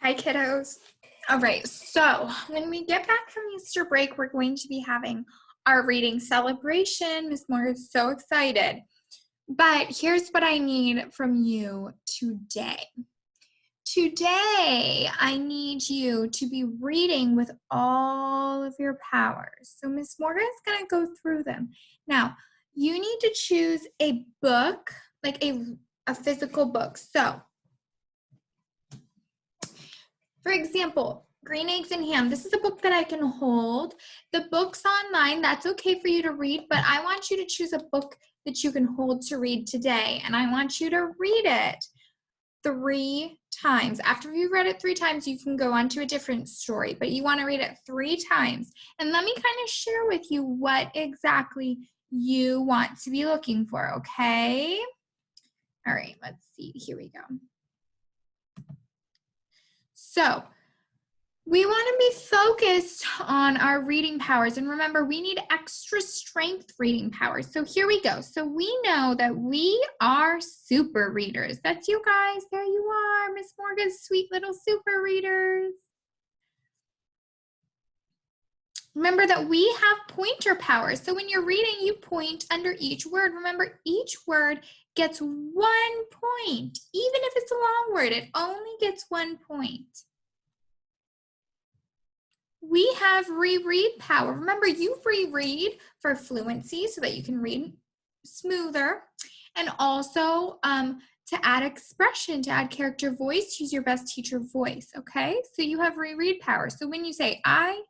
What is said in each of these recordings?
Hi, kiddos. All right, so when we get back from Easter break, we're going to be having our reading celebration. Miss Moore is so excited. But here's what I need from you today. Today, I need you to be reading with all of your powers. So Miss Morgan is going to go through them. Now, you need to choose a book, like a physical book. So, for example, Green Eggs and Ham. This is a book that I can hold. The book's online. That's okay for you to read, but I want you to choose a book that you can hold to read today, and I want you to read it 3 times. After you've read it 3 times, you can go on to a different story, but you want to read it 3 times. And let me kind of share with you what exactly you want to be looking for, okay? All right, let's see. Here we go. So, we want to be focused on our reading powers. And remember, we need extra strength reading powers. So here we go. So we know that we are super readers. That's you guys. There you are, Miss Morgan's sweet little super readers. Remember that we have pointer powers. So when you're reading, you point under each word. Remember, each word gets 1 point. Even if it's a long word, it only gets 1 point. We have reread power. Remember, you reread for fluency so that you can read smoother. And also to add expression, to add character voice, use your best teacher voice, okay? So you have reread power. So when you say, I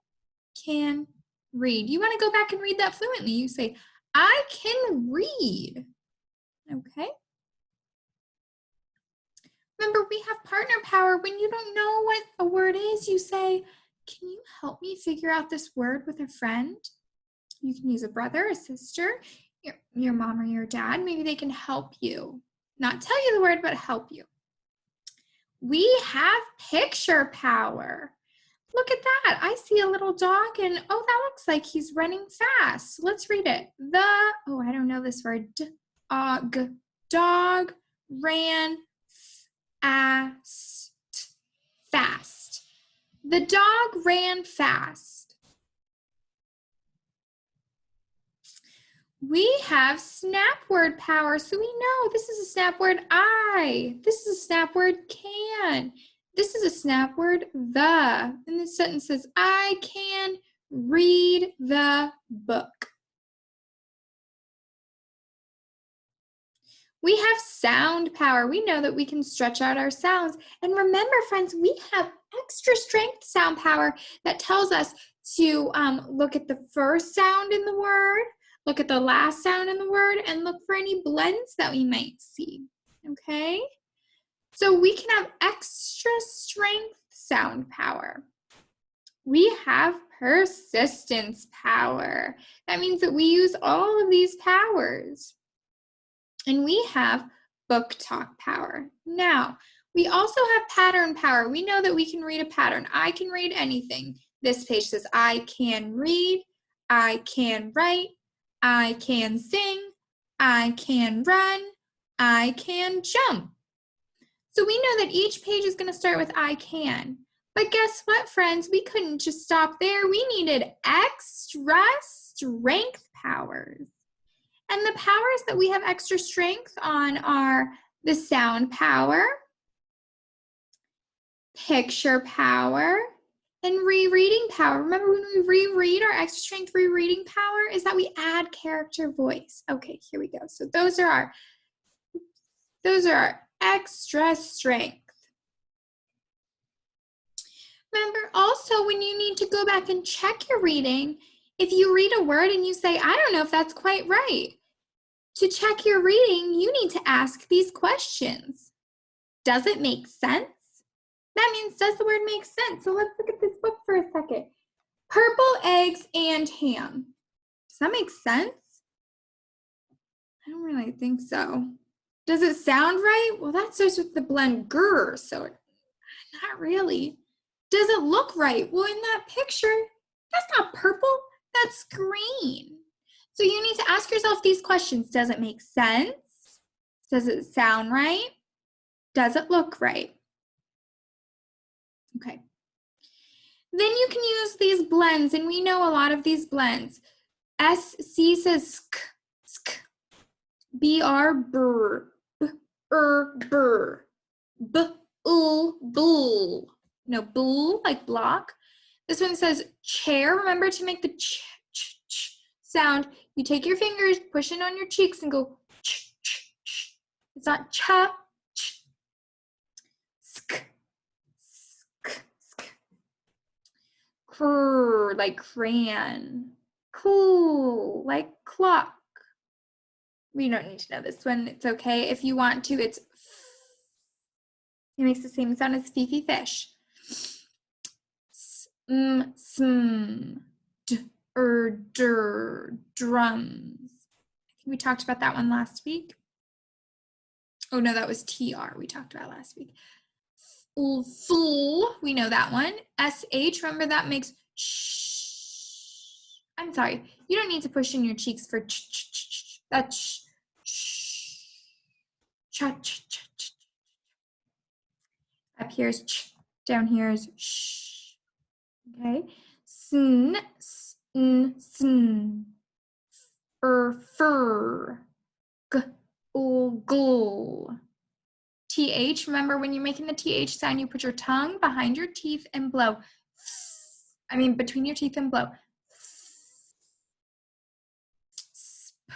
can read, you want to go back and read that fluently. You say, I can read, okay? Remember, we have partner power. When you don't know what a word is, you say, can you help me figure out this word with a friend? You can use a brother, a sister, your mom or your dad. Maybe they can help you. Not tell you the word, but help you. We have picture power. Look at that. I see a little dog and, oh, that looks like he's running fast. Let's read it. I don't know this word. Dog ran fast. The dog ran fast. We have snap word power. So we know this is a snap word, I. This is a snap word, can. This is a snap word, the. And this sentence says, I can read the book. We have sound power. We know that we can stretch out our sounds. And remember, friends, we have extra strength sound power that tells us to look at the first sound in the word, look at the last sound in the word, and look for any blends that we might see, okay? So we can have extra strength sound power. We have persistence power. That means that we use all of these powers. And we have book talk power. Now, we also have pattern power. We know that we can read a pattern. I can read anything. This page says, I can read, I can write, I can sing, I can run, I can jump. So we know that each page is going to start with I can. But guess what, friends? We couldn't just stop there. We needed extra strength powers. And the powers that we have extra strength on are the sound power, picture power, and rereading power. Remember, when we reread, our extra strength rereading power is that we add character voice. Okay, here we go. So those are our extra strength. Remember also, when you need to go back and check your reading, if you read a word and you say, I don't know if that's quite right, to check your reading, you need to ask these questions. Does it make sense? That means, does the word make sense? So let's look at this book for a second. Purple eggs and ham. Does that make sense? I don't really think so. Does it sound right? Well, that starts with the blend grr, so not really. Does it look right? Well, in that picture, that's not purple, that's green. So you need to ask yourself these questions. Does it make sense? Does it sound right? Does it look right? Okay. Then you can use these blends, and we know a lot of these blends. SC says sk, sk. BR, brr. Burr. Bull. No, bull, like block. This one says chair. Remember to make the ch sound. You take your fingers, push it on your cheeks, and go ch. It's not cha, ch. Sk. Crr, like crayon. Cool, like clock. We don't need to know this one. It's okay. If you want to, it's it makes the same sound as Fifi fish. Sm, drums. I think we talked about that one last week. Oh no, that was TR we talked about last week. Full, we know that one. SH, remember that makes shh. I'm sorry, you don't need to push in your cheeks for ch. That's sh. Cha. Up here is ch, down here is sh. Okay. Sn, fur. Gl. TH, remember when you're making the TH sound, you put your tongue behind your teeth and blow. I mean, between your teeth and blow. Sp.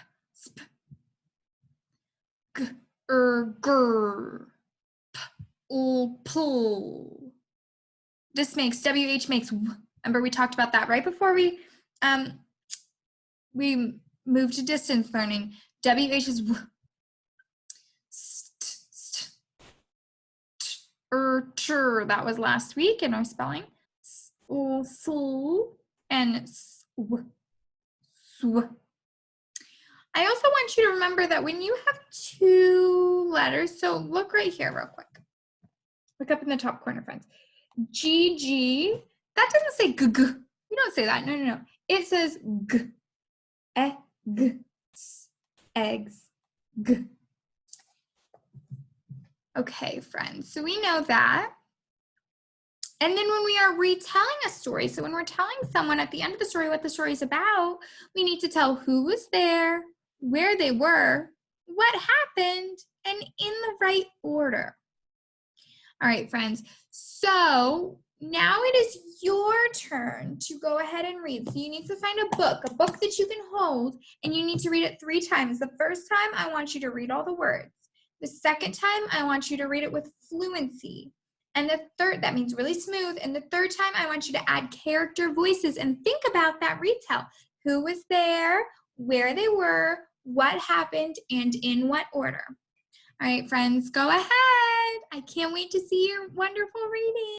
Gur. Pull. This makes, WH makes, remember we talked about that right before we moved to distance learning. WH is that was last week in our spelling. And sw. I also want you to remember that when you have two letters, so look right here real quick. Look up in the top corner, friends. GG, that doesn't say g. We don't say that, no. It says g, eggs, g. Okay, friends, so we know that. And then when we are retelling a story, so when we're telling someone at the end of the story what the story is about, we need to tell who was there, where they were, what happened, and in the right order. All right, friends, so now it is your turn to go ahead and read. So you need to find a book that you can hold, and you need to read it 3 times. The first time, I want you to read all the words. The second time, I want you to read it with fluency. And the third, that means really smooth. And the third time, I want you to add character voices and think about that retell. Who was there, where they were, what happened, and in what order. All right, friends, go ahead. I can't wait to see your wonderful reading.